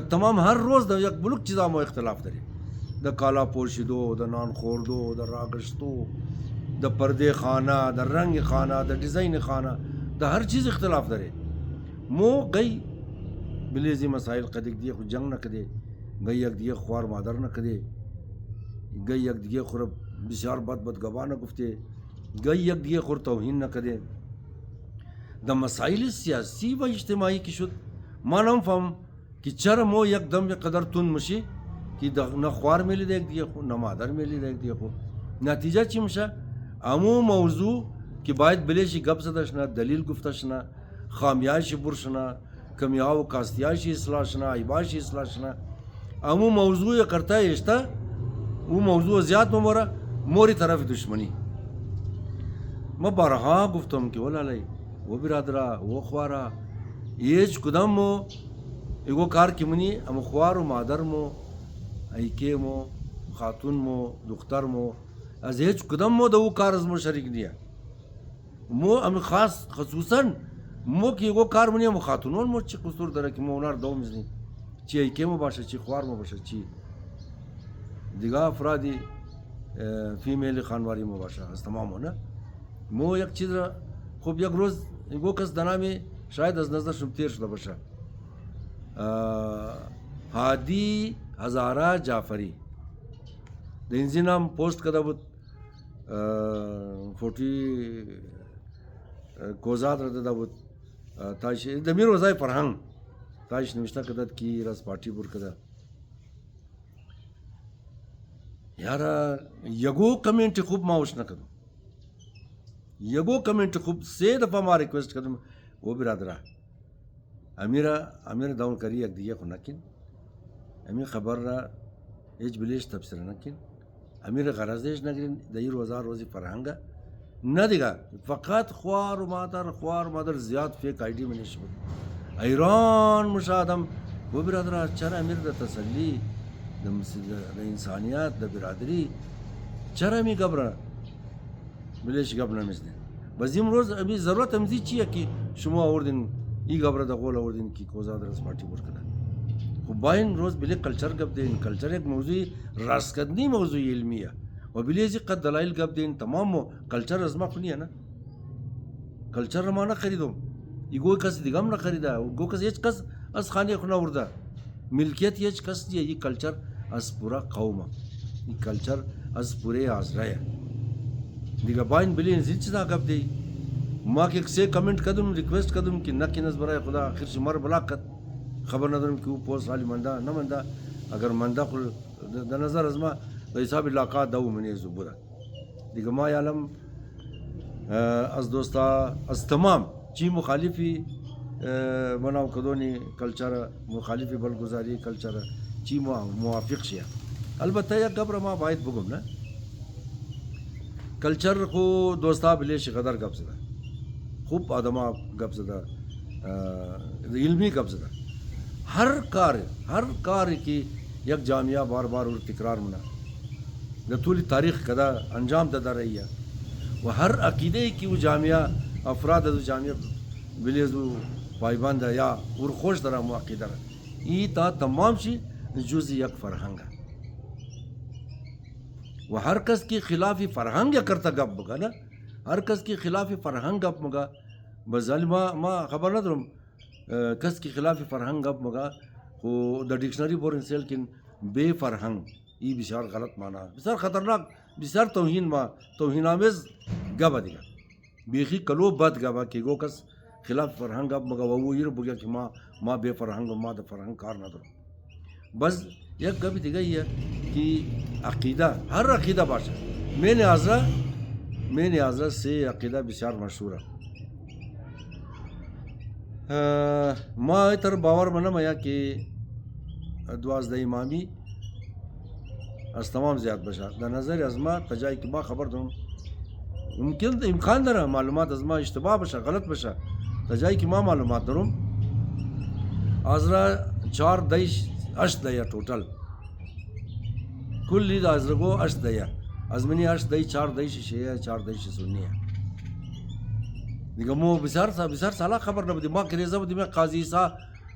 تمام هر روز د یک بلوک چیزا مو اختلاف داره د کالا پوشیدو د نان خوردو د راگشتو د پردے خانه د رنگ خانه د ڈیزائن خانه د هر چیز اختلاف داره مو گئی بلیزی مسائل قدیق دیگه خود جنگ نکده گئی یک دیگه خوار مادر نکده گئی یک دیگه خور بسیار بد گواه نگفته گئی یک دیگه خور توهین نکده د مسائل سیاسی و اجتماعی کی شد ما نفهم که چرا مو یک دم یک قدر تون مشی که نه خوار میلی ده یک دیگه خو نه مادر میلی ده یک دیگه خو نتیجه چی میشه امو موضوع که باید بلیشی گپ زدشنا دلیل گفتشنا خامیایشی برشنا کمیاو کاستیایشی اصلاحشنا عیبایشی اصلاحشنا امو موضوع کرتا اشتا او موضوع زیاد مورا موری طرف دشمنی ما بارها گفتم که ولالی و برادرا و خوارا هیچ کدام مو ایگو کار کی منی ام خوار و مادر مو ایکه مو خاتون مو دختر مو از هیچ کدام مو دو کار از مو شریک نیا مو ام خاص خصوصا مو کی ایگو کار منی ام خاتونون مو چی قصور داره که مو اونار دو مزنی چی ایکه مو باشه چی خوار مو باشه چی دیگه افرادی فیمیل خانواری مو باشه از تمامو نه مو یک چیز را خوب یک روز ایگو کس دنامی شاید از نظر شم تیر شده باشه هادی هزاره جعفری د اینزی نام پوست کده بود فوٹی کوزاد رده بود تایش دمیر وزای فرهنگ تایش نوشته کده کی راز پارتی بور کده یارا یگو کمنٹ خوب ماوش نکدم یگو کمنٹ خوب 3 دفعه ما ریکویسٹ کدم و برادرا امیر داون کری یک دیگه خو نکن امیر خبر را هیچ بلیش تفسیر نکن امیر غرضش نگرین دیر وزار روزی فرهنگه نه دیگه فقط خوار و مادر زیاد فیک آیدی منش بود ایران مشاهدم و برادرا چرا امیر د تسلی د انسانیت د برادری چرا می گبره بلیش گبنه مثل بزیم روز ابی ضرورت امزی چیه که شما آوردین ای گبره د قول آوردین کی کوزاد رس پارتی بور کده خب باین روز بلی کلچر گپ دین کلچر یک موضوع راسکدنی موضوع علمیه و بلیزی قد دلائل گپ دین تمام کلچر از ما خونیه نه کلچر ما نه خریدم ایگو کس دیگم نه خریده ایگو کس هیچ کس از خانه خونه ورده ملکیت هیچ کس دیه ای کلچر از پورا قومه ای کلچر از پوره آزرایه دیگه باین بلی انزید چیزا گپ دی ما که کسی کمنٹ کدم ریکویسٹ کدم که نکنز برای خدا آخر شمار بلاک کد خبر ندارم که او پوست حالی منده نه منده اگر منده خل در نظر از ما به حساب علاقه دو منی زبوده دیگه ما یعلم از دوستا از تمام چی مخالفی مناو کدونی کلچر مخالفی بلگزاری کلچر چی موافق شیه البته یک گبر ما باید بگم نه کلچر خو دوستا بلیش قدر گپ زده خوب آدما گپ زده علمی گپ زده هر کار کی یک جامعه بار اور تکرار منا د طولی تاریخ کدا انجام دادا رہی ہے و ہر عقیدے کی وہ جامعہ افراد از جامعہ بلیزو پایبند یا اور خوش درا مو عقیدہ ای تا تمام شی جز یک فرهنگ و هر کس کی خلافی فرهنگ کرتا گپ بگا نا هر کس کی خلافی فرهنگ گپ مگا بظالما ما خبر ندارم کس کی خلافی فرهنگ گپ مگا و در ڈکشنری بورن سیل کن بے فرهنگ ای بسیار غلط مانا بسیار خطرناک بسیار توهین آمیز گپا دیگا بیخی کلو بد گپا که گو کس خلاف فرهنگ گپ مگا و وہ یہ بگیا کہ ما بے فرهنگ و ما در فرهنگ کار ندارم بس یک گپی دیگه یہ کہ عقیدہ ہر عقیدہ باشه میں حضرت سے عقیدہ بسیار مشهوره ما تر باور منم یا که 12 امامی از تمام زیاد بشه در نظر از ما تجایی که ما خبر دارم ممکن امکان داره معلومات از ما اشتباه بشه غلط بشه تجایی که ما معلومات دارم از را 4 دیش 8 دیه توتل کلی دا از رگو 8 دیه از منی 8 دی 4 دیش شیعه 4 دیش سنیه دیگه مو بسیار سالا خبر نبودی ما کریزه بودیم قاضی ایسا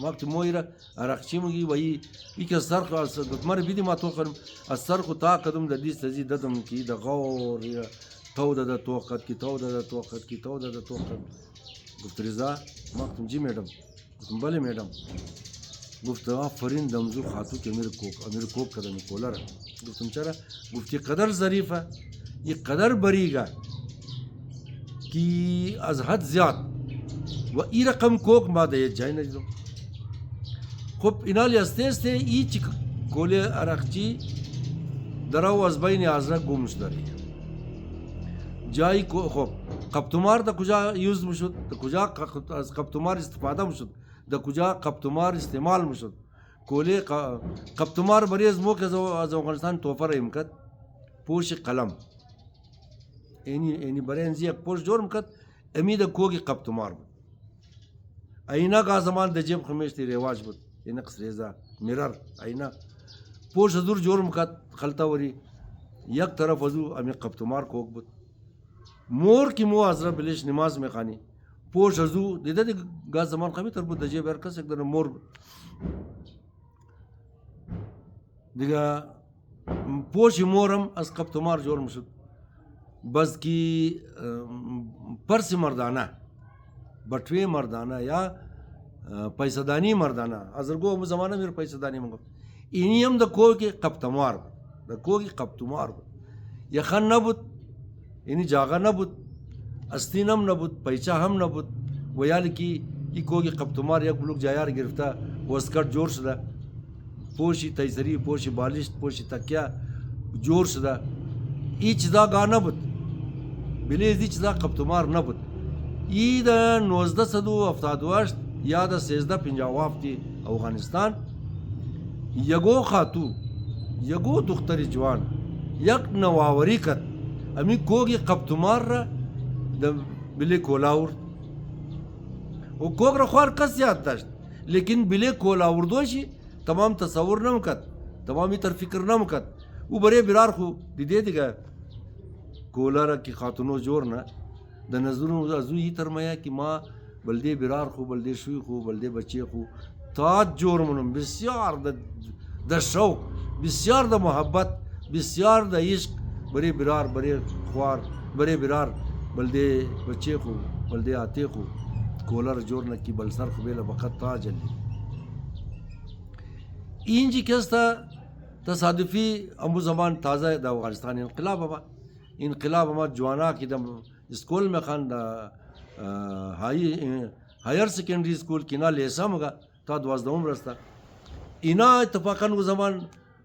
وقت مويرة أرقشيمي وي يكسر خاص مر بيدي ما توقن السرق تاقدم دديس تزيد ددم كي دغور تودا دا توقت كي تودا دا توقت كي تودا دا توقت قلت رضا وقت جي ميدم قلت بله ميدم گفت آفرین دمزو خاتو که امیر کوک قدم کولر گفتم چرا؟ گفت قدر ظریفه یہ قدر بریگا کی از حد زیاد و ای رقم کوک ما ده جای نجدم خب اینالی استه ای چی کوله عرقچی دراو از بین ازرق گمش داری جای خب قبطمار دا کجا یوز مشد دا کجا از قبطمار استفاده مشد دا کجا قبطمار استعمال مشد کوله قبطمار بریز مو که از افغانستان توفر امکد پوش قلم اینی برینزی یک پوش جور مکد امی دا کوگی قبطمار بود اینا کا زمان دا جیب خمیشتی رواج بود این نقص ریزا میرر اینا پوش حضور جور مکد خلطا وری یک طرف حضور امی قبطمار کوگ بود مور کی مو حضرت بلیش نماز میں خانی پوش ازو دیده دی گاز زمان خمی تر بود دجیب ارکس یک در مور دیگه پوش مورم از قبطمار جور مشد بس کی پرس مردانه بٹوی مردانه یا پیسدانی مردانه ازرگو هم زمانه میر پیسدانی منگو اینی هم دا کوگی قبطمار دا کوگی قبطمار یخن نبود اینی جاغا نبود استین هم نبود پیچه هم نبود ویالی کی ای کوگی قبطمار یک بلوک جایار گرفته وسکٹ جور شده پوشی تیسری پوشی بالشت پوشی تکیا جور شده ای چیزا گا نبود بلیز ای چیزا قبطمار نبود ای دا 1978 یا دا 1357 افغانستان یگو خاتو یگو دختری جوان یک نواوری کد امی کوگی قبطمار را دا بلی کولاور و کوگ را خوار کس یاد داشت لیکن بلی کولاور دوشی تمام تصور نمکد تمامی تر فکر نمکد او برای برار خو دیده دیگه کولا را کی خاتونو جور نه د نظرونو ازو یی ترمایا کی ما بلده برار خو بلده شوی خو بلده بچی خو تاج جور منم بسیار د شوق بسیار د محبت بسیار د عشق بری برار بری خوار بری برار بلده بچی خو بلده آتے خو کولا را جور نه کی بل سر خو بیل وقت تاج لی اینجی کستا تصادفی امو زمان تازه د افغانستان انقلاب اما انقلاب اما جوانا کی دم اسکول میں خان دا ہائر سیکنڈری اسکول کی نا لیسا مگا تا 12 رستا اینا اتفاقا و زمان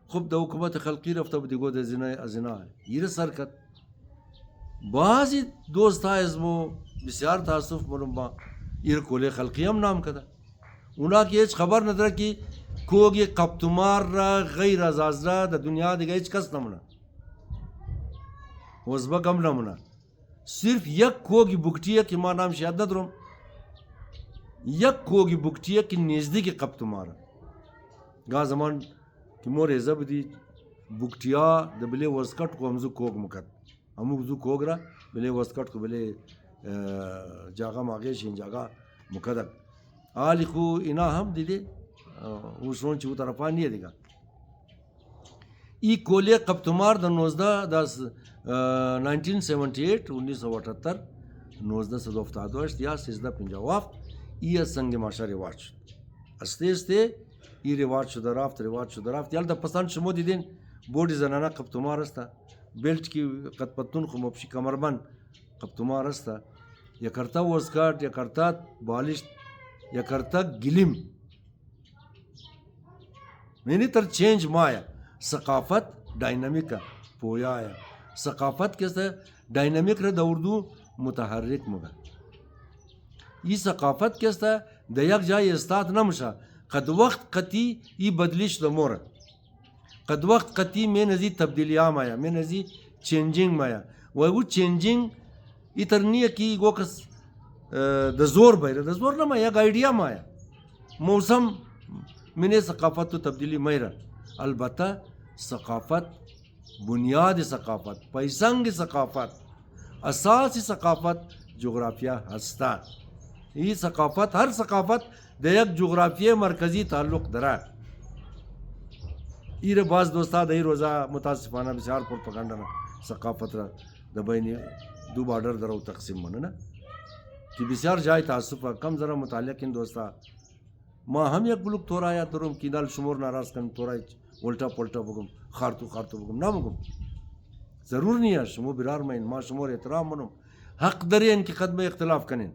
خوب دا حکومت خلقی رفته بدیگو دا زنا یہ سرکت بعضی دوست ها ازمو بسیار تاسف منم با ایر کوله خلقی هم نام کده اونا کی هیچ خبر نداره کی کوگی قبطمار را غیر از ازرا دا دنیا دیگه هیچ کس نمونه وزبک هم نمونه صرف یک کوگی بکتیه که ما نام شاید ندارم یک کوگی بکتیه که نزدیک قبطماره گاه زمان که مو ریزه بدی بکتیا دا بله وزکت کو همزو کوگ مکد همو زو کوگ را بله وزکت کو بله جاگا ماغیش این جاگا مکدک آلی خو اینا هم دیده وشون چه طرفان نیه دیگه ای کوله قبطمار دا 1978 1978 یا 1357 ای از سنگ ماشا رواج شد استه ای رواج شده رفت یال دا پسند شما دیدین بودی زنانه قبطمار استا بیلت کی قد پتون خو مبشی کمربند قبطمار استا یا کرتا وزکارت یا کرتا بالشت یا کرتا گلیم یعنی تر چینج مایا ثقافت ڈائنامک پویا ثقافت کیسا ڈائنامک رہ دوردو متحرک مگا یہ ثقافت کیسا دا یک جای استاد نمشا قد وقت قطی یہ بدلیش دا مورا قد وقت قطی میں نزی تبدیلیاں مایا میں نزی چینجنگ مایا وہ چینجنگ اترنی کی گو کس دا زور بیرا دا زور نما یک آئیڈیا مایا موسم میں نے ثقافت تو تبدیلی میرا البتہ ثقافت بنیاد ثقافت پیسنگ ثقافت اساسی ثقافت جغرافیہ ہستا یہ ثقافت ہر ثقافت د یک جغرافیه مرکزی تعلق داره. ایره باز دوستا د روزا متاسفانه بسیار پروپاگاندا نه ثقافت را د بین دو بارڈر درو تقسیم منه نه که بسیار جای تاسف کم ذره مطالعه کن دوستا. ما هم یک بلوک تورا یا درم کینال شمور ناراض کن تورا الٹا پلٹا بگم خارتو بگم نه بگم ضرور نہیں ہے شمو برار میں ما شمور احترام منم حق درے ان کی قدم اختلاف کنن.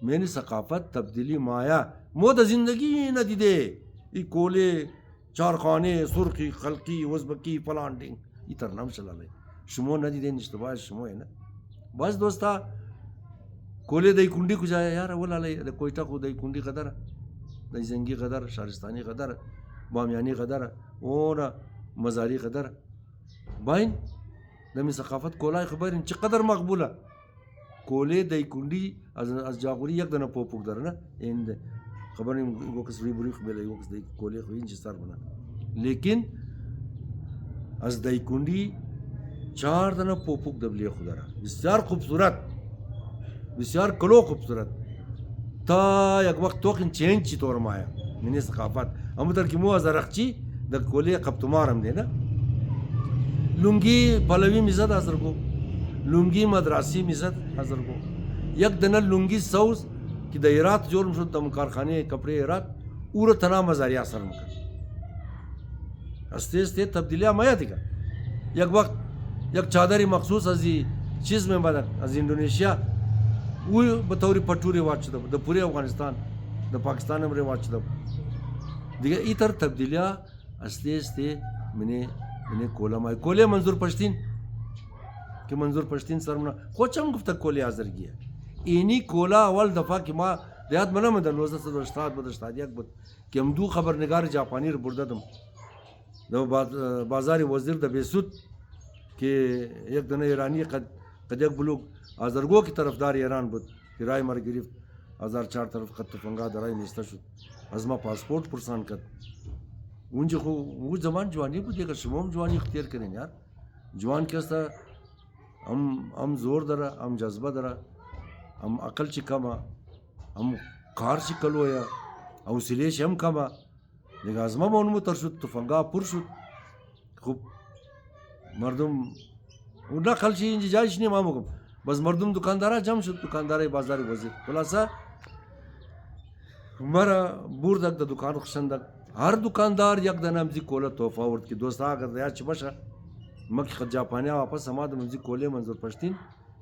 میں نے ثقافت تبدیلی مایا مود زندگی نہ دیدے ای کولے چارخانے سرخی خلقی ازبکی پلانٹنگ ای ترنام چلا لے شمو نہ دیدے نشتباز شمو ہے نا بس دوستا کولے دای کنڈی کو جایا یار ولا لے کوئٹہ کو دای کنڈی قدر دای زنگی قدر شارستانی قدر بامیانی قدر اونا مزاری قدر باین دمی ثقافت کولای خبرین چه قدر مقبوله کوله دای کندی از جاغوری یک دنه پوپوک داره نه این خبرین وکس ری بریخ بله وکس دای کوله خو این سر بنا لیکن از دای کندی 4 دنه پوپوک دبلی خو داره بسیار خوبصورت بسیار کلو خوبصورت تا یک وقت توقن چینج چی طور مایا منی ثقافت اما در کی مو از رخچی د کوله قبطمارم دی نه لنگی پلوی میزد حاضر کو لنگی مدراسی میزد حاضر کو یک دنه لنگی سوز که د ایرات جرم شد دم کارخانه کپڑے ایرات اور تنا مزاریا سر مکر استے تبدیلیاں مایا تھی کا یک وقت یک چادری مخصوص از چیز میں بدر از انڈونیشیا وہ بطوری پٹوری واچ دب د پورے افغانستان د پاکستان میں واچ دب دیگه ایتر تبدیلیاں استے من کوله مای کوله منظور پشتین که منظور پشتین سرمنا خوچم گفته کوله حاضر گیه اینی کوله اول دفعه که ما دیاد منم در 1980 بود 81 بود که هم دو خبرنگار جاپانی رو بردادم در بازار وزیر در بیسود که یک دنه ایرانی قد یک بلوک آزرگو کی طرفدار ایران بود که رای مر گرفت 2004 طرف خط تفنگا در رای نیسته شد از ما پاسپورت پرسان کرد اونجا خو وہ زمان جوانی بود اگر شما جوانی اختیار کنین یار جوان کستا هم زور داره هم جذبه داره هم عقل چی کمه هم کار چی کلویا حوصله چی هم کمه دیگه از ما اونمو تر شد تفنگا پر شد خوب مردم اون نقل چی اینجا جایش نیم هم بس مردم دکاندارا جمع شد دکاندارای بازار وزیر خلاصه مرا بوردک د دکان خشندک هر دکاندار یک دنه مزی کوله تحفه ورد کی دوست اگر یا چ بشه مکی خد جاپانیا واپس ما د مزی کوله منظور پشتین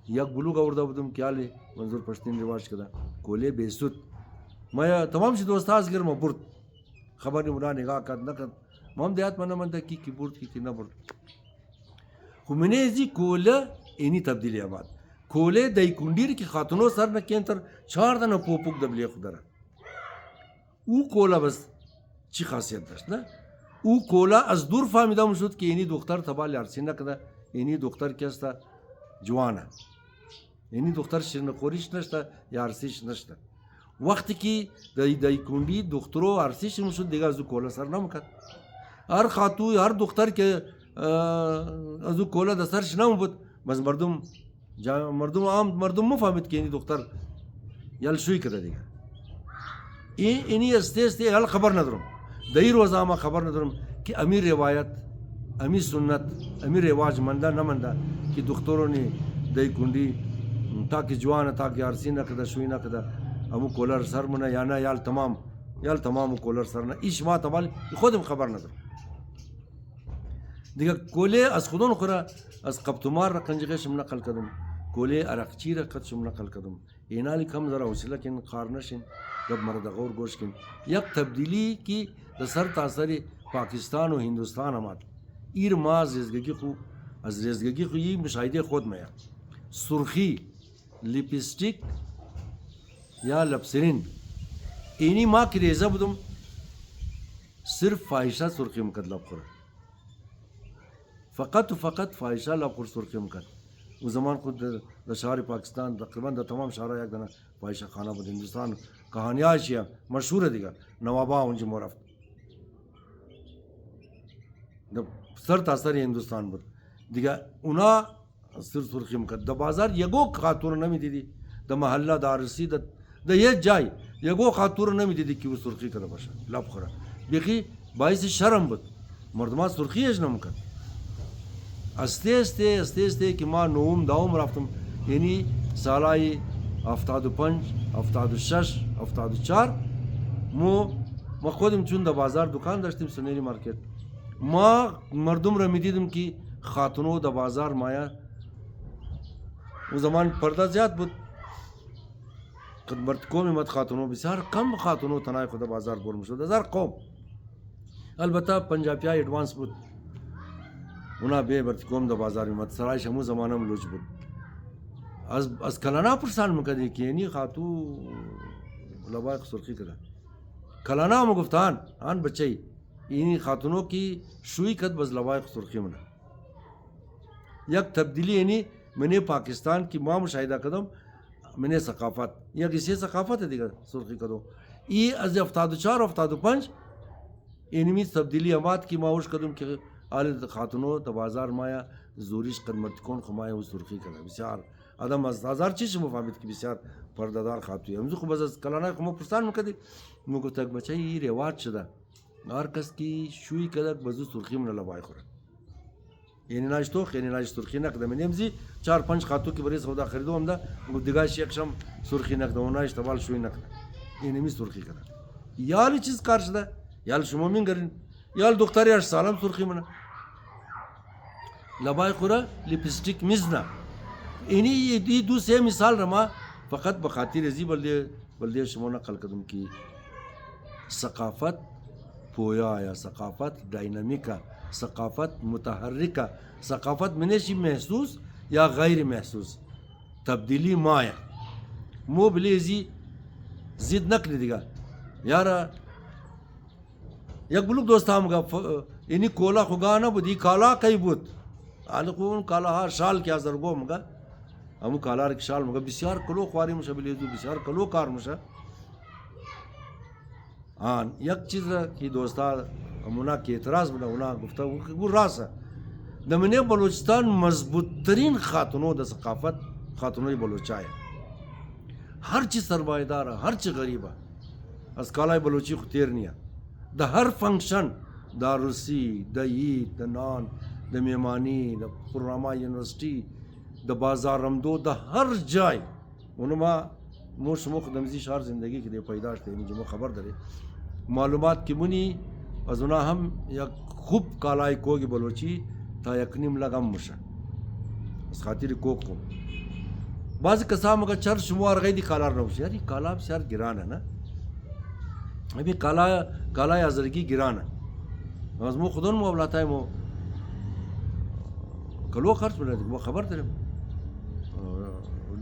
یک بلوغ ورده بودم کیاله منظور پشتین رواج کده کوله بیسود ما تمام شي دوست از گرم برد خبر مولا نگاه کد نکد مام دیات من من کی برد کی نه برد خو منه زی کوله اینی تبدیلی آباد کوله دای کندیر کی خاتونو سر نه کینتر 4 دنه پوپوک دبلی خدره او کوله بس چی خاصیت داشت نه او کولا از دور فهمیدم شد که اینی دختر تبال ارسی نکده اینی دختر کستا جوانه اینی دختر شیرینخوریش نشته یا ارسیش نشته وقتی که دای کندی دخترو ارسیش شد دیگه از او کولا سر نمکد هر خاتو هر دختر که از او کولا د سرش نم بود بس مردم مفهمید که اینی دختر یل شوی کده دیگه اینی استی حال خبر ندارم دای روزا ما خبر ندارم که امیر روایت امیر سنت امیر رواج منده نمنده که دخترونی دای کندی تاکه جوانه تاکه ارسی نکده شوی نکده امو کولر سر منه یا نه یال تمام کولر سر نه ایش ما تمال خودم خبر ندارم دیگه کوله از خودون خوره از قبطمار را کنجغشم نقل کردم کوله عرقچی را قدشم نقل کردم اینالی کم ذرا حوصله کن قار نشین دب مرد غور گوش کن یک تبدیلی کی در سر تاثر پاکستان و هندوستان آمد ایر ما از ریزگی خو یه مشاهده خود میں سرخی لپسٹک یا لپسرین اینی ما کی ریزه بودم صرف فاحشه سرخی مکد لب خور فقط و فقط فاحشه لب خور سرخی مکد و زمان خود در شهر پاکستان تقریبا در تمام شهرها یک دنه فاحشه خانه بود هندوستان کہانیاں مشہور ہے دیگا نوابا اونجی مورفت سر تاثر ہندوستان بود دیگا اونا سر سرخی مکد دا بازار یگو خاتون نمی دیدی دا محلہ دا عرصی دا یہ جای یگو خاطور نمیدیدی که او سرخی کنه باشه لب خوره بیخی باعث شرم بود مردما سرخیش نمیکرد استه که ما نوم داوم رفتم یعنی سالای 75 76 74 ما خودم چون در بازار دکان داشتیم سنیری مارکت ما مردم را میدیدم که خاتونو در بازار مایا او زمان پرده زیاد بود خدمت قوم مت خاتونو بسیار کم خاتونو تنای خود بازار برم شد هزار قوم البته پنجابی ایڈوانس بود اونا به برت قوم در بازار مت سرای شمو زمانه ملوچ بود از کلانا پرسان مکدی که نی خاتو لباق سرخی کرد کلانا مو گفتان آن بچی اینی خاتونوں کی شوئی کد بز لباق سرخی منا یک تبدیلی یعنی میں نے پاکستان کی ماں مشاہدہ قدم میں نے ثقافت یا کسی ثقافت ہے دیگر سرخی کدو ای از 74 75 اینمی تبدیلی امات کی ماوش قدم کے آل خاتونوں تبازار مایا زوریش قدمت کون خمایا و سرخی کرد بسیار آدم از هزار چیز مفاهمت کی بسیار پردهدار خاتوی همزو خوب از کلانای خمو پرسان مکدی مو گفتک بچه ای رواج شده هر کس کی شوی کدک بزو سرخی من لبای خوره یعنی ناشتوخ یعنی ناش سرخی نکده من امزی 4-5 خاتو کی بری سودا خریدوم ده دیگاش یکشم سرخی نکده و ناش تبال شوی نکده یعنی می سرخی کنه یالی چیز کار شده یال شما میگرین یال دختری 8 سالم سرخی منه لبای خوره لپستیک میزنه اینی دی دو سه مثال رما فقط بخاطر ازی بلدی شما نقل کردم کی ثقافت پویا یا ثقافت ڈائنامیکا ثقافت متحرکہ ثقافت منشی محسوس یا غیر محسوس تبدیلی مایا مو بلی ازی زید نکلی دیگا یارا یک بلوک دوست هم گفت اینی کولا خوگانا بود ای کالا کی بود آلکون کالا ها شال کیا زرگو مگا همو کالا رک شال مگا بسیار کلو خواری مشه بلیدو بسیار کلو کار مشه آن یک چیز کی دوستا همونا کی اعتراض بنا اونا گفتا وہ راست ہے دمنے بلوچستان مضبوط ترین خاتونوں دا ثقافت خاتونوں بلوچا ہے ہر چیز سرمایہ دار ہر چیز غریب ہے از کالای بلوچی خو تیر نہیں ہے دا ہر فنکشن دا روسی دا عید دا نان دا میمانی دا پرنامہ یونیورسٹی دا بازار رمدو دا ہر جای اونما موش مخ دمزی شهر زندگی که دی پیداش دی جو خبر داره معلومات کی منی از اونا هم یک خوب کالای کوگی بلوچی تا یکنیم لگم مشه از خاطر کوکو بعضی کسا مگه چر شموار غیدی کالار نوشه یاری کالا بسیار گرانه نه ابھی کالای ازرگی گرانه از مو خودون مو اولاتای مو کلو خرچ بنا دی مو خبر داریم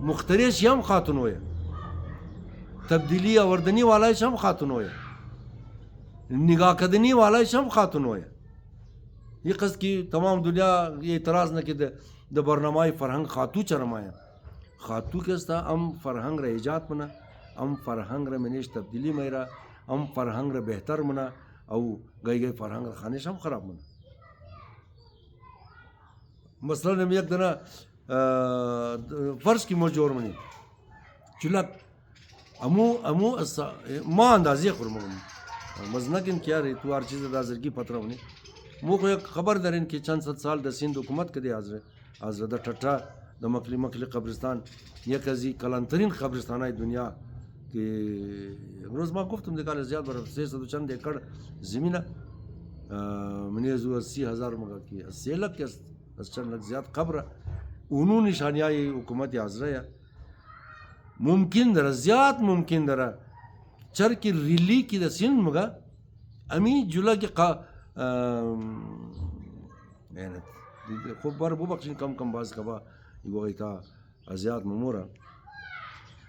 مخترش هم خاتونویه تبدیلی آوردنی والایش هم خاتونویه نگاه کردنی والایش هم خاتونویه یہ قصد کی تمام دنیا یہ اعتراض نہ کہ د برنامه فرهنگ خاتو چرمایا خاتو کستا ام فرهنگ را ایجاد منا ام فرهنگ را منیش تبدیلی میرا ام فرهنگ را بهتر منا او گئی فرهنگ را خانش هم خراب منا مثلا نمی یک دنا فرض کی موجور منی چلا امو ما اندازی خورم مزنکن کیا رہی تو ہر چیز دازر کی پتر منی مو کو یک خبر دارین کہ چند ست سال د سند حکومت کدی حاضر د ٹٹا د مکلی قبرستان یک ازی کلانترین قبرستان ای دنیا کہ روز ما گفتم دکال زیاد بر 300 چند ایکڑ زمینہ منی زو 80,000 مگا کی 80 لک از چند لک زیاد قبر اونو نشانیای حکومت حاضر ہے ممکن در زیاد ممکن در چر کی ریلی کی د سین مگا امی جولا کی محنت خوب بار بو بخشین کم باز کبا یو ایتا ازیاد ممورا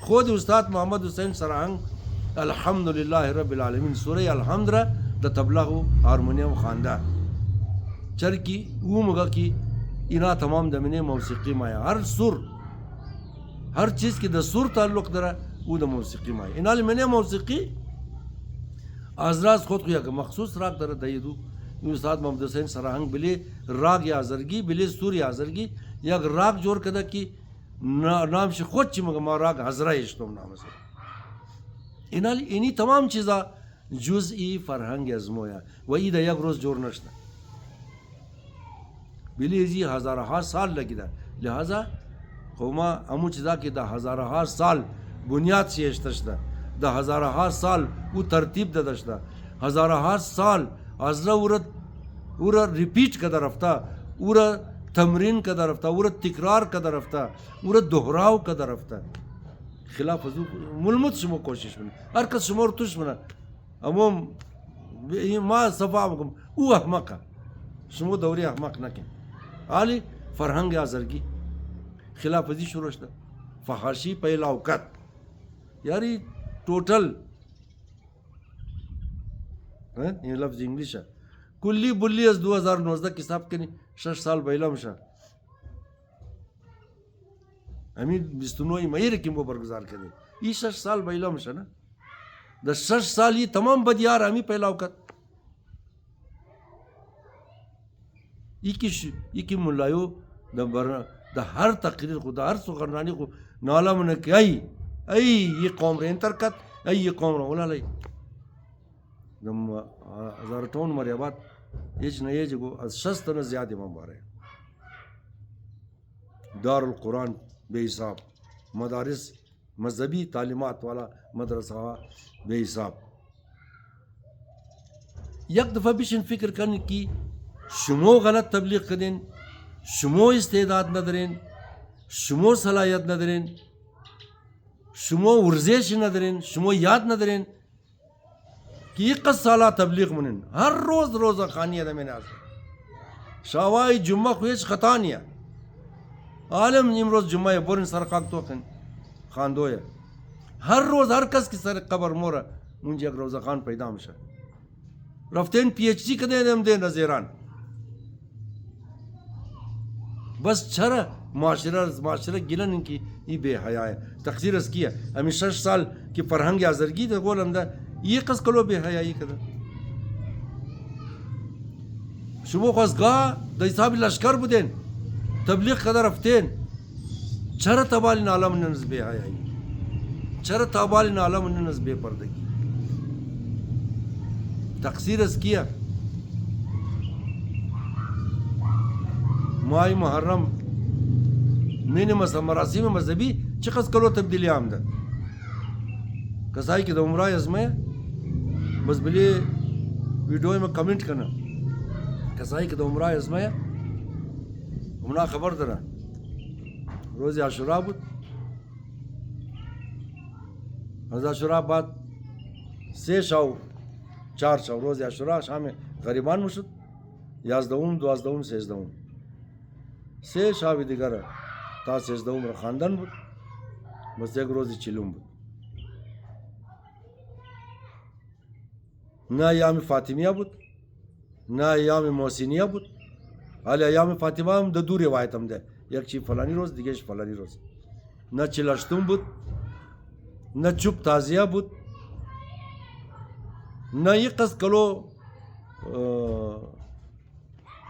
خود استاد محمد حسین سرهنگ الحمدلله رب العالمین سوره الحمد را د تبلا و هارمونیم خوانده چر کی او مگا کی اینا تمام دمینه موسیقی مایا هر سور هر چیز کی د سور تعلق داره او د موسیقی مایا اینا منه موسیقی ازراز خود کو یک مخصوص راگ داره دیدو استاد محمد حسین سرهنگ بلی راگ آزرگی بلی سور آزرگی یک راگ جور کده کی نام شی خود چی مگه ما راگ حضره اشتم نام سے اینی تمام چیزا جزئی فرهنگ ازمویا و ای ده یک روز جور نشده بلی ازی هزارها سال لگیده لحاظا خوما امو چیزا که ده هزارها سال بنیاد سیشتشده ده هزارها سال او ترتیب دادشده هزارها سال ازرا اورا ریپیٹ کده رفته اورا تمرین کده رفته اورا تکرار کده رفته اورا دهراو کده رفته خلاف ازو ملمت شما کوشش منه هر کس شما رو توش منه اما ما صفا بکم او احمقه شما دوری احمق نکن حالی فرهنگ آزرگی خلاف ازی شروع شده فحاشی پہلا اوقات یاری ٹوٹل یہ لفظ انگلیش ہے کلی بلی از 2019 کی حساب کنی 6 سال بیلم شا همین 29 مئی رکیم وہ برگزار کرده ای 6 سال بیلم شا نا دا 6 سال یہ تمام بدیار ہمی پہلا اوقات ای کی ملایو دا ہر تقریر کو دا ہر سخنرانی کو نالا منه که ای یہ قوم رین ترکت ای یہ قوم رو اولا لی دم هزارتون مریابات ایچ نه ایچ گو از 60 تنه زیاد امام باره دار القرآن بے حساب مدارس مذہبی تعلیمات والا مدرسہ بے حساب یک دفعه بیشن فکر کنی کی شمو غلط تبلیغ کدین شمو استعداد ندارین شمو صلاحیت ندارین شمو ورزش ندارین شمو یاد ندارین کی یک سالا تبلیغ منن هر روز روزه خانیه ده من آسه شاوای جمعه خویش خطانیه عالم امروز جمعه برین سرقاق تو کن خاندویه هر روز هر کس کی سر قبر موره اونجا یک روزه خان پیدا میشه رفتین پی ایچ ڈی کده دم ده نظیران بس چرا معاشره گیلن کی ای بے حیا ہے تقصیر اس کیا ہمیں 6 سال کی فرهنگ آزرگی ده گولم ده یہ قص کلو بے حیائی کده شما خواستگاه ده حساب لشکر بودین تبلیغ کده رفتین چرا تبالی نعلم ننز بے حیائی چرا تبالی نعلم ننز بے پردگی تقصیر اس کیا ماهی محرم مین مراسم مذهبی چقدر کلو تبدیلی آمده کسایی که د عمره ازمه بس بلی ویڈیو میں کمنٹ کرنا کسایی که د عمره ازمه عمره خبر داره روز عاشورا بود از عاشورا بعد 3 شاو 4 شاو روز عاشورا شام غریبان میشد 11 12 13 3 شاوی دیگره تا 13 را خواندن بود بس یک روزی چلوم بود نه ایام فاطمیه بود نه ایام محسنیه بود حالا ایام فاطمه هم ده 2 روایت هم ده یک چی فلانی روز دیگهش فلانی روز نه چلاشتون بود نه چوب تازیه بود نه یک قصد کلو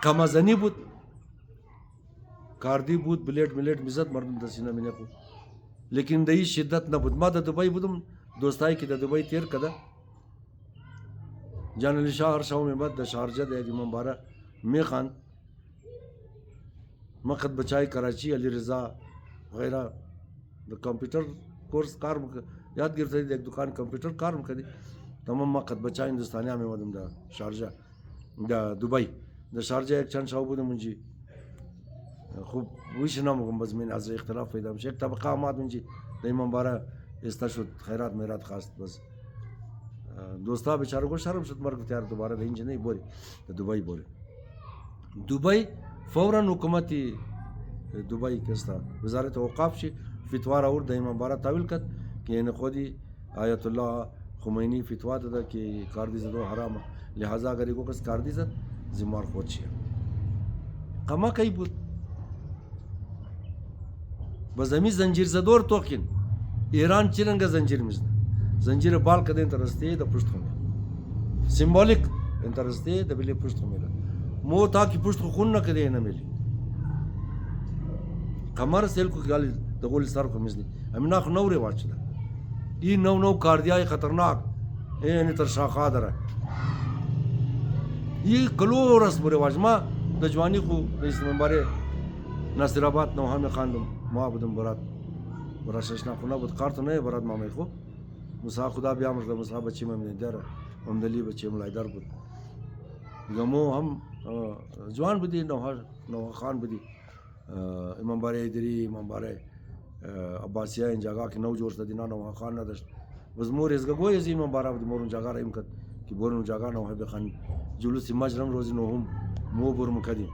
کمازنی بود کاردی بود بلیٹ ملیٹ میزد مردم دسینه مینه کو لیکن دهی شدت نبود ما ده دبی بودم دوستایی که ده دبی تیر کده جان علی شاه هر شاو بعد ده شارجه ده امام باره میخوان مقد بچای کراچی علی رضا غیره ده کمپیوٹر کورس کار یاد گرفته ده یک دکان کمپیوٹر کار میکردی تمام مقد بچای هندوستانی هم بودم ده شارجه ده دبی ده شارجه یک چند شاو بودم اونجی خوب ویش نمگم باز من از اختلاف پیدا میشه یک طبقه آمد اونجی ده امام باره استا شد خیرات میرات خواست بس دوستا بیچاره کو شرم شد مرگ تیار دوباره به اینجا نہیں بولی دبی بولی دبی فوراً حکومتی دبی کستا وزارت اوقاف شی فتوا راوړ د امام باره تاویل کړ که یعنی خودی آیت الله خمینی فتوا داده که کار دیزد و حرامه لحاظا اگر یکو کس کار دیزد زمار خود چیه قما کی بود بزمی زنجیر زدور توقین ایران چرنگه زنجیر میزنه زنجیر بال کده انترسته ده پشت خونه سیمبولیک انترسته ده بلی پشت خونه مو تا کی پشت خون نکده نمیلی قمر سیل کو گالی دغول سر کو مزنی امینا خو نو رواج ده این نو کاردیای خطرناک این تر شاخا دره این کلو رسم و رواج ما د جوانی خو رئیس منبره ناصر آباد نوهام خاندم ما بودم برات براششنا خونه بود کارت نه برات مامی خو مسا خدا بیامرزه مسا بچی من داره امدلی بچی ملایدار بود گمو هم جوان بودی نوها خان بودی امام باره ایدری امام باره عباسیه این جاگه که نو جور شده دینا نوها خان نداشت بز مور ازگا گوی از امام باره بودی مورون جاگه را ایم کد که بورون جاگه نوها بخان جلوسی مجرم روزی نوهم مو برم کدیم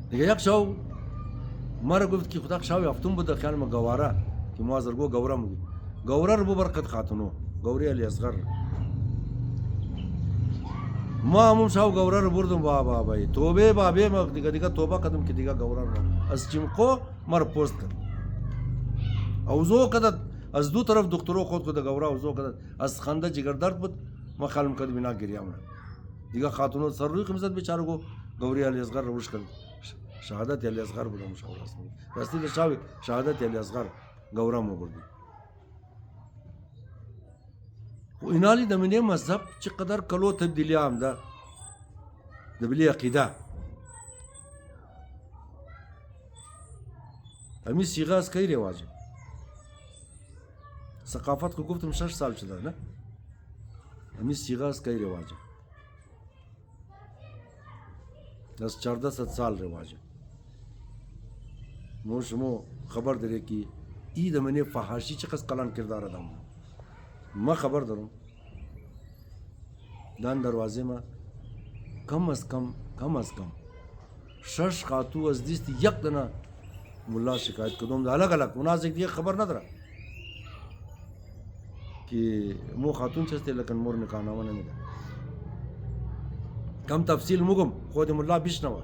دیگه یک شو مرا گفت که خدا شاوی هفتم بود خیال ما گواره که ما زرگو گوره مگی گوره رو برکت خاتونو گوری علی اصغر ما همون شاو گوره رو بردم بابا توبه بابه ما دیگه توبه کدم که دیگه گوره رو از چمقو مر پوست کرد اوزو کدد از دو طرف دکترو خود کده گوره اوزو کدد از خنده جگر درد بود ما خالم کد بنا گریام دیگه خاتونو سر روی خمزد بیچاره گو گوری علی اصغر روش کرد شهادت علی اصغر بودم شاور است راستی ده شاوی شهادت علی اصغر گوره مو بردی و اینالی د منې مذهب چې قدر کلو تبدیلی هم ده د بلی عقیده امی صیغه از کی رواجه ثقافت کو گفتم 6 سال شده نه امی صیغه از کی رواجه از 14 سال رواجه مو شمو خبر داره که ای د منې فحاشی چې قص کلان کردار ادم ما خبر دارم دان دروازه ما کم از کم 6 خاتو از دیست یک دنه ملا شکایت کدوم ده الگ مناسب دیگه خبر نداره که مو خاتون چسته لیکن مور نکانامه نمیده کم تفصیل مگم خود ملا بشنوه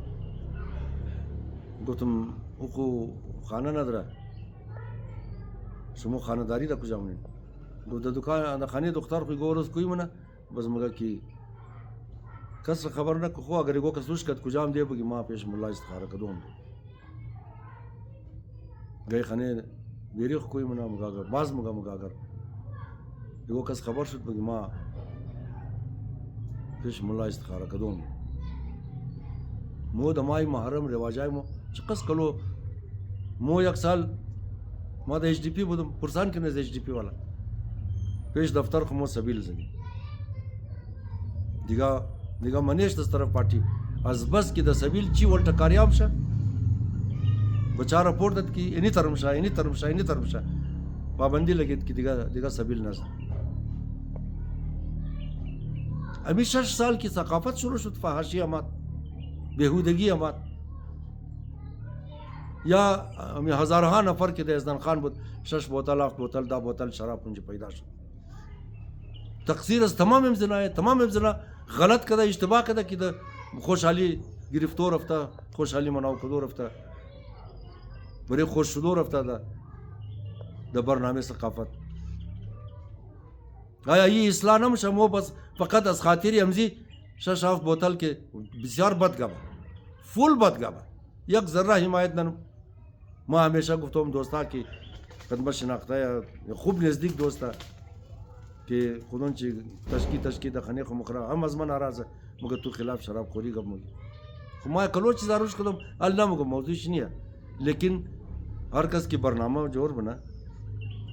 گفتم او خانه نداره شما خانه‌داری را کجا مونید گفت دکان د خانه دختر خو ګورس کوي منه بس مګه کی کس خبر نه خو اگر یو کس وشکت کجام دی بګی ما پیش مولا استخاره کدوم گئی خانه بیری خو کوي منه مګه باز مګه اگر یو کس خبر شد بګی ما پیش مولا استخاره کدوم مو د مای محرم رواجای مو چې قص کلو مو یک سال ما د ایچ ډی پی بودم پرسان کې نه ایچ ډی پی والا پیش دفتر خو مو سبیل زنی دیگه منیش دست طرف پارتی از بس که د سبیل چی ولټه کاریاب شه بچاره پورتت کی اینی طرف شه پابندی لګید کی دیگه سبیل نه امی 6 سال کی ثقافت شروع شد فحاشی امات بهودگی امات یا امی هزارها نفر که د ازدان خان بود 6 بوتل 8 بوتل 10 بوتل شراب اونجا پیدا شد تقصیر از تمام امزنا غلط کده اشتباه کده که ده خوشحالی گرفتار رفته خوشحالی مناو کدو رفته برای خوش شدو رفته ده برنامه ثقافت آیا این اصلاح نمیشه مو بس فقط از خاطری امزی 6 7 بوتل که بسیار بدگبه فول بدگبه یک ذره حمایت ننم ما همیشه گفتم دوستا که خدمت شناخته خوب نزدیک دوستا که خودون چی تشکی د خانه خو مخرا هم از من ناراضه مگر تو خلاف شراب خوری گم مگی خو ما کلو چیز داروش کدم الله مگم موضوعش نیه لیکن هر کس کی برنامه جوړ بنا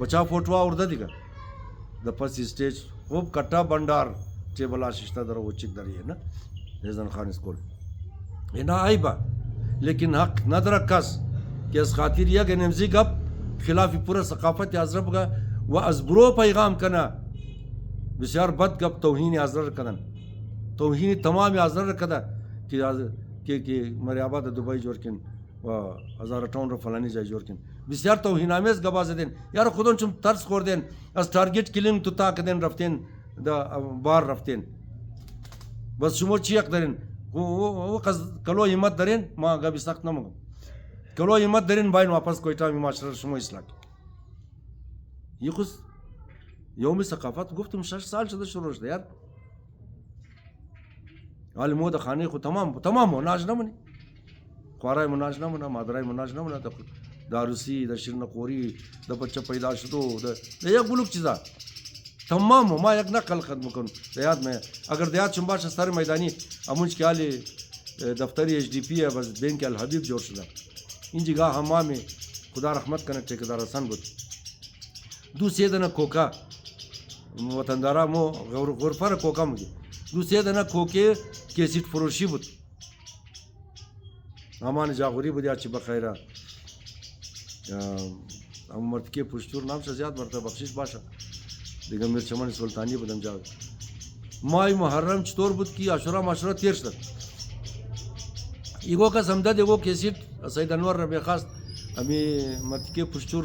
بچا فوټو اورده دیګه د پس سټیج خوب کټا بندار چې بلا ششتا درو وچک دری نه رضوان خان اسکول اینا عیبه لیکن حق ندر کس که از خاطر یک نمزی گپ خلاف پورا ثقافت حضرت کا و از برو پیغام کنه بسیار بد گپ توهین حضرت کردن توهین تمام حضرت کده که مری آباد دبی جور کن و هزار تاون رو فلانی جای جور کن بسیار توهین‌آمیز گباز دین یار خودون چون ترس خوردن از تارگت کلینگ تو تا کدن رفتن دا بار رفتن بس شما چی حق دارین و کلو همت دارین ما گبی سخت نمگم کلو همت دارین باین واپس کویتا می معاشره شما اصلاح یه خود یوم ثقافت گفتم 6 سال شده شروع شده یار حال مو د خانه خو تمام مناج نمونی خوارای مناج نمونه مادرای مناج نمونه د عروسی د شیرینه خوری د بچه پیدا شدو د یک بلوک چیزا تمام ما یک نقل ختم کنم دیاد میں اگر دیاد شم باشه سر میدانی امونج که حالی دفتری ایچ ڈی پی ہے بس بینک الحبیب جوڑ شده این جگاه حمامی خدا رحمت کنه ٹھیکیدار حسن بود دو سیدنه کوکا وطندارا مو غرفر کوکا مگی دو سیدنه کوکه کیسیت فروشی بود امان جاغوری بود یا چی بخیره مرتکه پشتور نام شد زیاد مرتبه بخشش باشه دیگه میرچمان سلطانی بودم جاغ مای محرم چطور بود کی عاشورا معاشره تیر شد ایگو کا سمده دیگو کیسیت سید انور ربی خواست امی مرتکه پشتور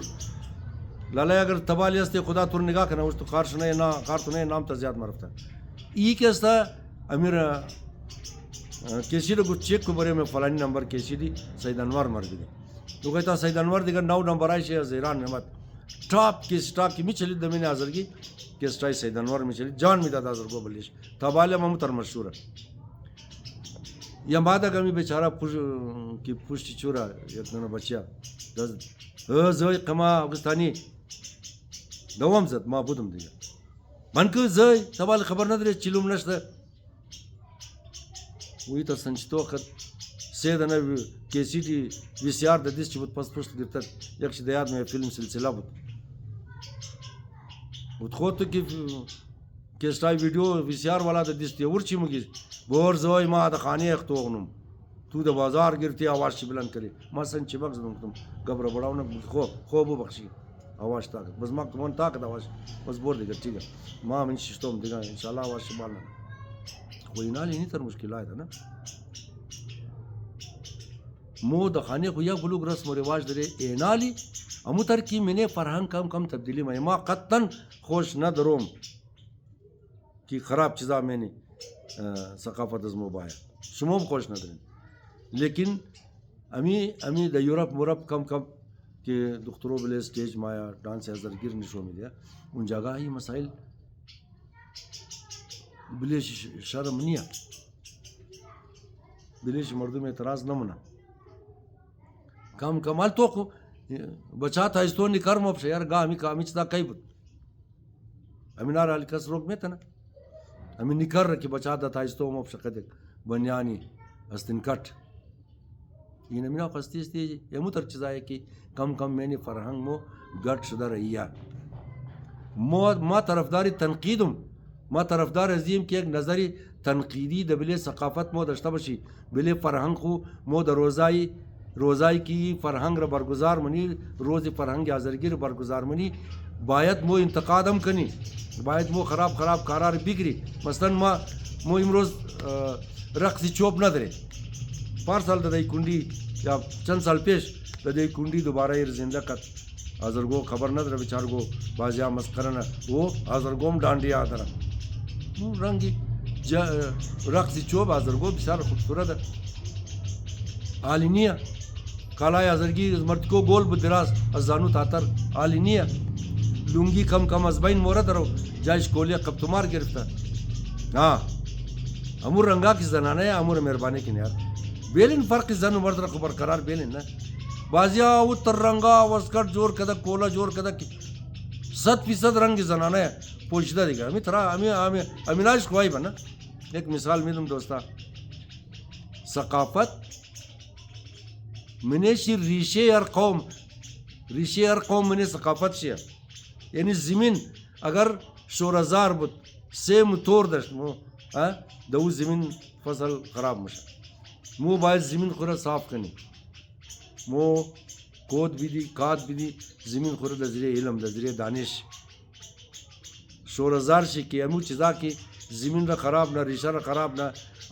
لالا اگر تبالی است خدا تو نگاه کنه اس تو کارش نه نه کار تو نه نام تا زیاد مرفته ای که است امیر کیسی رو چیک کو بره میں فلانی نمبر کیسی دی سید انور مر گئی تو کہتا سید انور دیگر 9 نمبر آئی شے زیران نعمت ٹاپ کی سٹاک کی می چلی دمین حاضر کی کہ سٹائی سید انور می چلی جان می دادا حاضر کو بلیش تبالی ممتر مشہور ہے یا مادا گمی بیچارہ کی پشت چورا اتنا بچیا زوی قما افغانستانی دوام زد ما بودم دیگه من که زوی تبالی خبر نداره چیلوم نشده وی تا سنجتو خد سیدنه کیسیتی وی سی آر دادیست چی بود پس پشت گرفتر یکش دیاد میں فیلم سلسله بود بود خود تو که کیسٹای ویڈیو وی سی آر والا دادیستی اور چی مگی بور زوی ما دا خانی اختوغنم تو دا بازار گرتی آواز چی بلند کری ما سن چی بک زدم کتم گبر بڑاونا خوبو بخشی آواز طاقت بس ما کتمان طاقت آواز بس بور دیگر ٹھیک ہے ما من ششتوم دیگر انشاءاللہ آواز چی بالنا خو اینالی نی تر مشکلات ہے نا مو د خانه خو یک بلوغ رسم و رواج داره اینالی امو تر کی منه فرهنگ کم تبدیلی ما قطن خوش ندروم کی خراب چیزا میں نے ثقافت از مبایا شما خوش ندارین لیکن امی د یورپ مورپ کم کہ دختروں بلے سٹیج مایا ڈانس ازرگیر نشو میں دیا ان جگہ ہی مسائل بلیش شرم نیا بلیش مردم اعتراض نہ منا کم کمال تو بچا تھا اس تو نکرم اب یار گا ہمی کامی چتا کئی بود امینار علی کس روک میں تھا نا ہمیں نکر رکھی بچا تھا اس تو مب شقد بنیانی استن کٹ یہ نمینا قسطی استی یہ متر چیز ہے کہ کم میں نے فرہنگ مو گٹ شدہ رہی ہے ما طرفداری تنقیدم ما طرفدار عظیم کی ایک نظری تنقیدی د بلے ثقافت مو داشته باشی بلے فرهنگ خو مو د روزای کی فرهنگ را برگزار منی روز فرهنگ آزرگیر برگزار منی باید مو انتقادم کنی باید مو خراب کارار بگری مثلا مو امروز رقصی چوب نداره پارسال دای کندی یا چند سال پیش دای کندی دوباره ایر زنده کت آزرگو خبر نداره بیچارگو بازیا مسخرانه وہ آزرگوم ڈانڈیا داره رنگی رقصی چوب آزرگو بسیار خوبصورت ہے آلینیه کالای آزرگی مرتکو گول بود دراز از زانو تاتر آلینیه لونگی کم از بین مورد رو جایش کولیه قبطمار گرفته ها امور رنگا کی زنانه امور مهربانی کی یار بیلین فرق زن و مرد را برقرار بیلین نه بازیا او تر رنگا وسکٹ جور کده کولا جور کده 100% رنگ زنانه پوشیده دیگه امیناش خواهی بنا ایک مثال میدم دوستا ثقافت منشی ریشه هر قوم منی ثقافت شیه یعنی زمین اگر شورزار بود سیم طور داشت مو دو زمین فصل خراب مشه مو باید زمین خورا صاف کنی مو کود بیدی زمین خورا دزریه علم دزریه دانش شورزار شی کی امو چیزا کی زمین را خراب نہ ریشہ را خراب نہ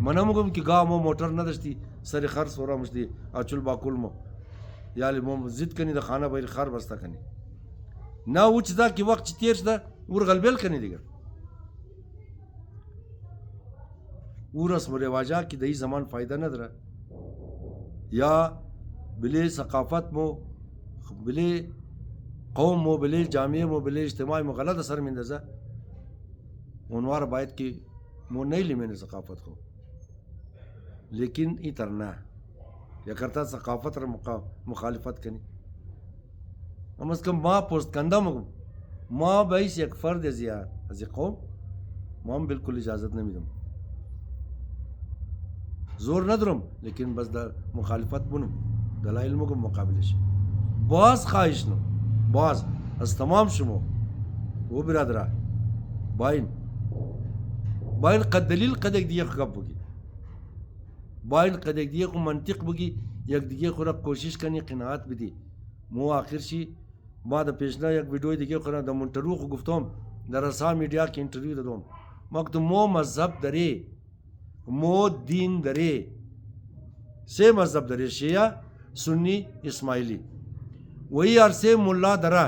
منمگم که گاه مو موتر نداشتی سر خر سورا مشتی اچول باکول مو یالی مو زد کنی د خانه بیر خر بسته کنی نه وچ دا کی وقت چې تیر شده ور غلبل کنی دیگر ور رسم و رواجا کی دای زمان فایده نداره یا بلی ثقافت مو بلی قوم مو بلی جامعه مو بلی اجتماع مو غلط اثر میندازه اونوار باید که مو نہیں لی میں نے ثقافت کو لیکن ای ترنا یا کرتا ثقافت را مخالفت کنی اما از کم ما پوست کنده مگم ما بایش یک فرد از قوم ما هم بالکل اجازت نمیدم زور ندارم لیکن بس در مخالفت بونم دلایل مگم مقابلش باز خواهش نم باز از تمام شما و برادرها باین قد دلیل قد یک دیگه خب بگی باین قد یک دیگه خو منطق بگی یک دیگه خو را کوشش کنی قناعت بدی مو آخر شی ما د پیشنا یک ویډیو دیگه خو را د مونټرو خو گفتم در رسا میډیا کې انټرویو دادم ما گفتم مو مذهب داره مو دین داره سه مذهب داره شیعه سنی اسماعیلی وہی عرصه ملا دره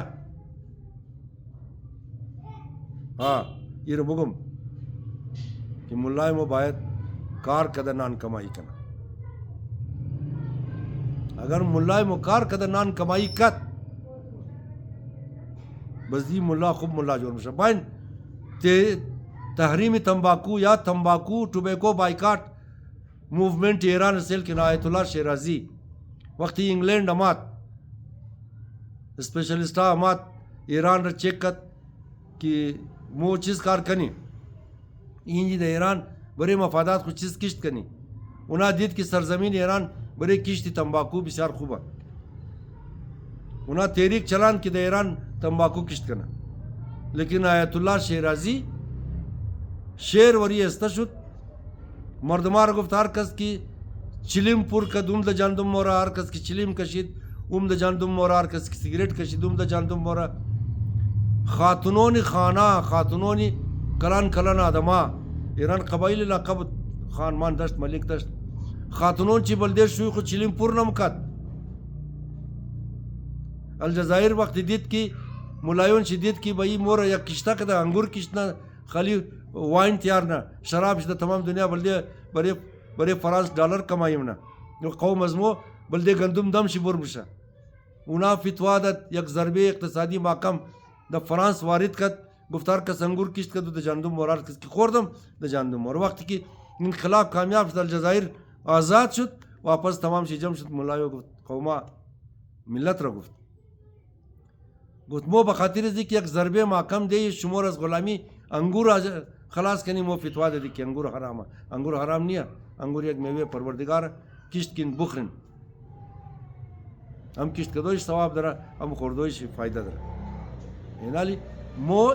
ها یہ بگم کہ ملائے مو باید کار کده نان کمائی کنا اگر ملائے مو کار کده نان کمائی کت بس دی ملا خوب ملا جور مشه باین تحریم تمباکو یا تمباکو ٹوبیکو بائیکاٹ موومنٹ ایران سیل کے آیت اللہ شیرازی وقتی انگلینڈ امات اسپیشلسٹا امات ایران را چیک کت کہ مو چیز کار کنی اینجی دا ایران برای مفادات خود چیز کشت کنی اونا دید که سرزمین ایران برای کشت تنباکو بسیار خوبه اونا تحریک چلان که دا ایران تنباکو کشت کنه لیکن آیت الله شیرازی شیر وری استه شد مردمار گفت هر کس کی چلیم پور کد اوم دا جاندم مورا هر کس کی چلیم کشید اوم دا جاندم مورا هر کس کی سیگریٹ کشید اوم دا جاندم مورا خاتونون خانه خاتونون کلان کلان آدما ایران قبایل لقب خانمان داشت ملک داشت خاتونون چی بلدیر شوی خود چلیم پور نمکد الجزایر وقت دید کی ملایون چی دید کی بایی مورا یک کشتا کده انگور کشتنا خالی واین تیار نه شراب شده تمام دنیا بلده برای فرانس دلار کماییم نه قوم از مو بلده گندم دم شی بر بشه اونا فتوا داد یک ضربه اقتصادی محکم د فرانس وارد کد گفتار کس انگور کشت کد د جاندم مورار کس کی خوردم د جاندم مور وقتی که انقلاب کامیاب شد الجزایر آزاد شد واپس تمام شی جمع شد ملایو گفت قوما ملت را گفت مو بخاطر از که یک ضربه محکم دی شمار از غلامی انگور خلاص کنی مو فتوا دی که انگور حرامه انگور حرام نیه انگور یک میوه پروردگار کشت کن بخرین هم کشت کدویش ثواب داره هم خوردویش فایده داره اینالی مو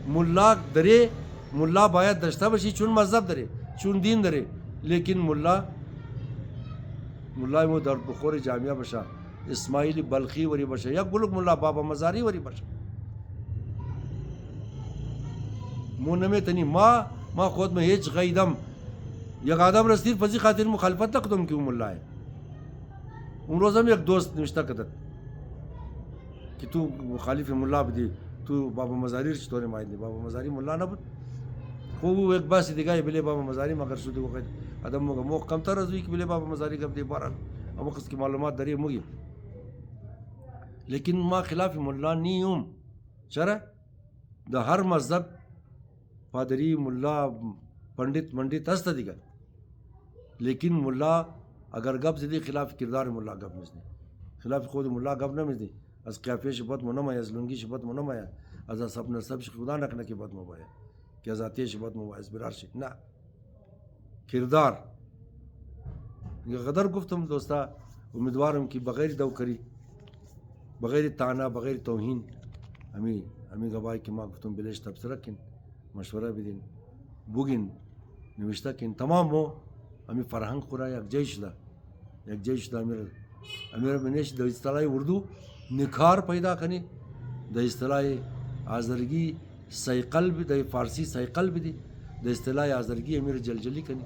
ملا داره ملا باید داشته باشی چون مذهب داره چون دین داره لیکن ملا مو در بخور جامعه باشه اسماعیلی بلخی وری باشه یک بلوک ملا بابا مزاری وری باشه مو نمیتنی ما خود میں هیچ غیدم یک آدم رسید فزی خاطر مخالفت نکردم که اون ملا ہے اون روز هم یک دوست نوشته کدد که تو مخالف ملا بدی تو بابا مزاری چطوری مایدی بابا مزاری ملا نبود خوب یک باسی دیگه بله بابا مزاری مگر شده وقت آدم مو کمتر از که بله بابا مزاری گفت دی بارن اما کس کی معلومات داری مگی لیکن ما خلاف ملا نیم چرا د هر مذهب پادری ملا پنڈت منڈت هست دیگر لیکن ملا اگر گپ زدی خلاف کردار ملا گپ مزدی خلاف خود ملا گپ نمیزدی از قیافه شبت منمایا از لنگی شبت منمایا از سب نسب خدا نکنه که بد مبایا که از آتیه شبت مبایا از برار شد نه کردار غدر گفتم دوستا امیدوارم که بغیر دوکری بغیر تانا بغیر توهین همی گواهی که ما گفتم بلش تبصره کن مشوره بدین بگین نوشته کن تمام مو همی فرهنگ خورا یک جیش دا امیر بنیش د اصطلاح اردو نکار پیدا کنی د اصطلاح آزرگی سیقل بھی د فارسی سیقل بھی دی د اصطلاح آزرگی امیر جلجلی کنی